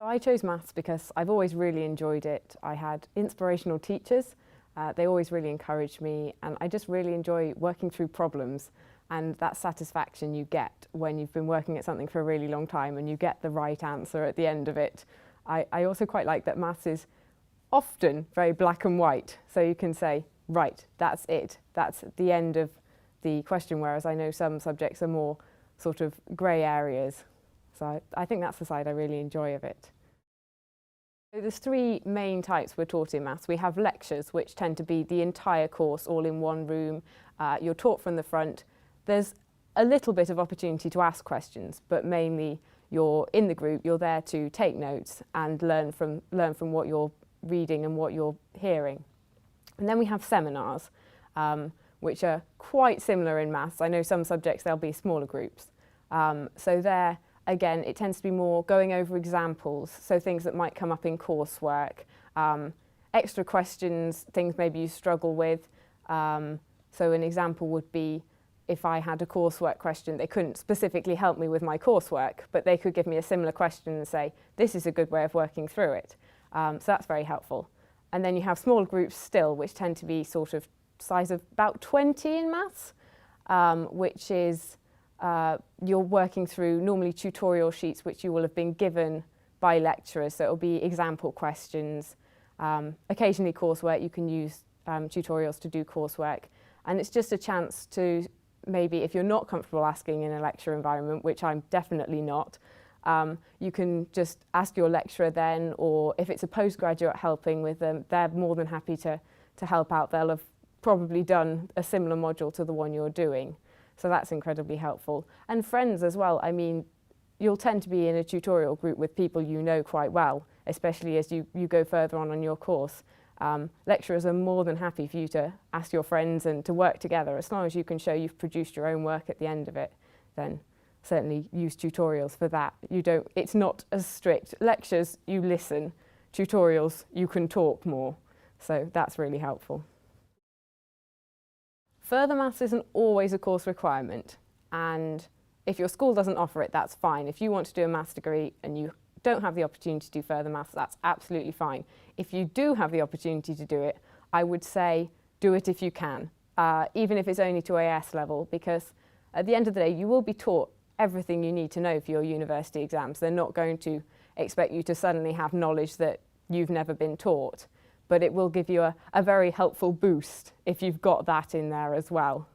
I chose maths because I've always really enjoyed it. I had inspirational teachers. They always really encouraged me, and I just really enjoy working through problems and that satisfaction you get when you've been working at something for a really long time and you get the right answer at the end of it. I also quite like that maths is often very black and white, so you can say, right, that's it, that's the end of the question, whereas I know some subjects are more sort of grey areas. So I think that's the side I really enjoy of it. So there's three main types we're taught in maths. We have lectures, which tend to be the entire course all in one room. You're taught from the front. There's a little bit of opportunity to ask questions, but mainly you're in the group, you're there to take notes and learn from what you're reading and what you're hearing. And then we have seminars, which are quite similar in maths. I know some subjects there'll be smaller groups. So there, again, it tends to be more going over examples, so things that might come up in coursework, extra questions, things maybe you struggle with. So an example would be if I had a coursework question, they couldn't specifically help me with my coursework, but they could give me a similar question and say, this is a good way of working through it. So that's very helpful. And then you have small groups still, which tend to be sort of size of about 20 in maths, which is you're working through normally tutorial sheets which you will have been given by lecturers, so it'll be example questions. Occasionally coursework, you can use tutorials to do coursework, and it's just a chance to maybe, if you're not comfortable asking in a lecture environment, which I'm definitely not, you can just ask your lecturer then, or if it's a postgraduate helping with them, they're more than happy to help out. They'll have probably done a similar module to the one you're doing. So that's incredibly helpful. And friends as well. I mean, you'll tend to be in a tutorial group with people you know quite well, especially as you go further on your course. Lecturers are more than happy for you to ask your friends and to work together. As long as you can show you've produced your own work at the end of it, then certainly use tutorials for that. It's not as strict. Lectures, you listen. Tutorials, you can talk more. So that's really helpful. Further maths isn't always a course requirement, and if your school doesn't offer it, that's fine. If you want to do a maths degree and you don't have the opportunity to do further maths, that's absolutely fine. If you do have the opportunity to do it, I would say do it if you can, even if it's only to AS level, because at the end of the day, you will be taught everything you need to know for your university exams. They're not going to expect you to suddenly have knowledge that you've never been taught, but it will give you a very helpful boost if you've got that in there as well.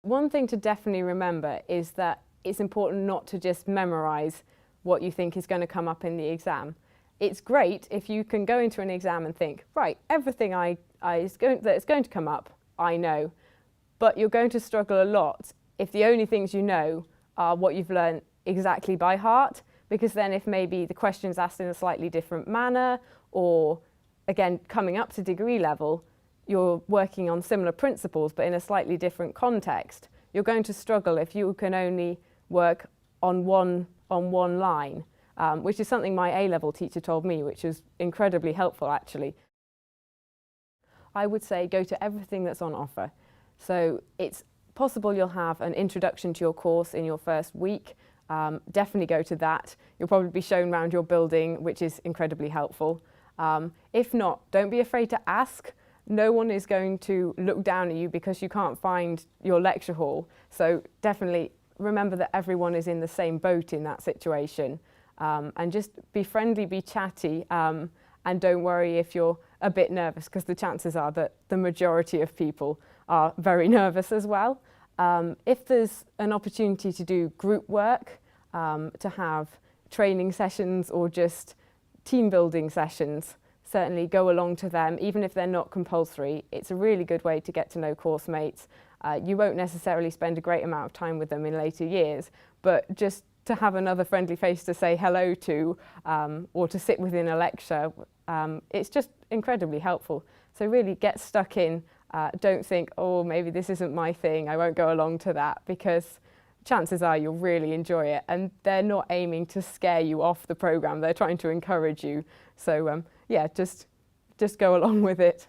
One thing to definitely remember is that it's important not to just memorise what you think is going to come up in the exam. It's great if you can go into an exam and think, right, everything that's going to come up, I know, but you're going to struggle a lot if the only things you know are what you've learned exactly by heart, because then if maybe the question's asked in a slightly different manner, or again, coming up to degree level, you're working on similar principles but in a slightly different context, you're going to struggle if you can only work on one line, which is something my A-level teacher told me, which is incredibly helpful actually. I would say go to everything that's on offer. So it's possible you'll have an introduction to your course in your first week. Definitely go to that. You'll probably be shown around your building, which is incredibly helpful. If not, don't be afraid to ask. No one is going to look down at you because you can't find your lecture hall. So definitely remember that everyone is in the same boat in that situation. And just be friendly, be chatty, and don't worry if you're a bit nervous, because the chances are that the majority of people are very nervous as well. If there's an opportunity to do group work, to have training sessions or just team building sessions, certainly go along to them, even if they're not compulsory. It's a really good way to get to know course mates. You won't necessarily spend a great amount of time with them in later years, but just to have another friendly face to say hello to, or to sit within a lecture, it's just incredibly helpful. So really get stuck in. Don't think, oh, maybe this isn't my thing, I won't go along to that, because chances are you'll really enjoy it, and they're not aiming to scare you off the programme, they're trying to encourage you. So yeah, just go along with it.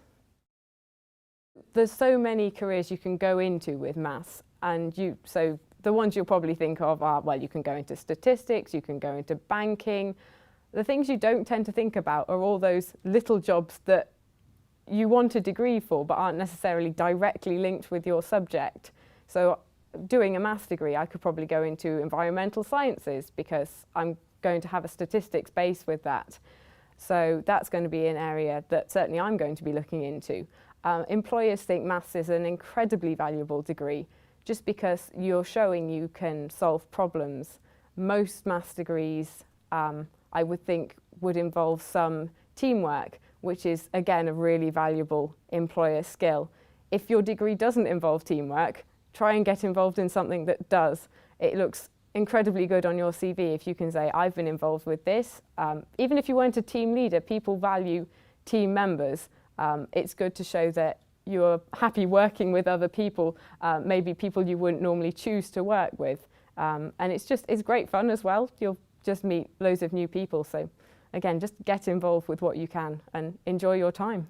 There's so many careers you can go into with maths, and so the ones you'll probably think of are, well, you can go into statistics, you can go into banking, the things you don't tend to think about are all those little jobs that you want a degree for but aren't necessarily directly linked with your subject. So doing a maths degree, I could probably go into environmental sciences because I'm going to have a statistics base with that. So that's going to be an area that certainly I'm going to be looking into. Employers think maths is an incredibly valuable degree just because you're showing you can solve problems. Most maths degrees, I would think, would involve some teamwork, which is, again, a really valuable employer skill. If your degree doesn't involve teamwork, try and get involved in something that does. It looks incredibly good on your CV if you can say, I've been involved with this. Even if you weren't a team leader, people value team members. It's good to show that you're happy working with other people, maybe people you wouldn't normally choose to work with. And it's great fun as well. You'll just meet loads of new people. So again, just get involved with what you can and enjoy your time.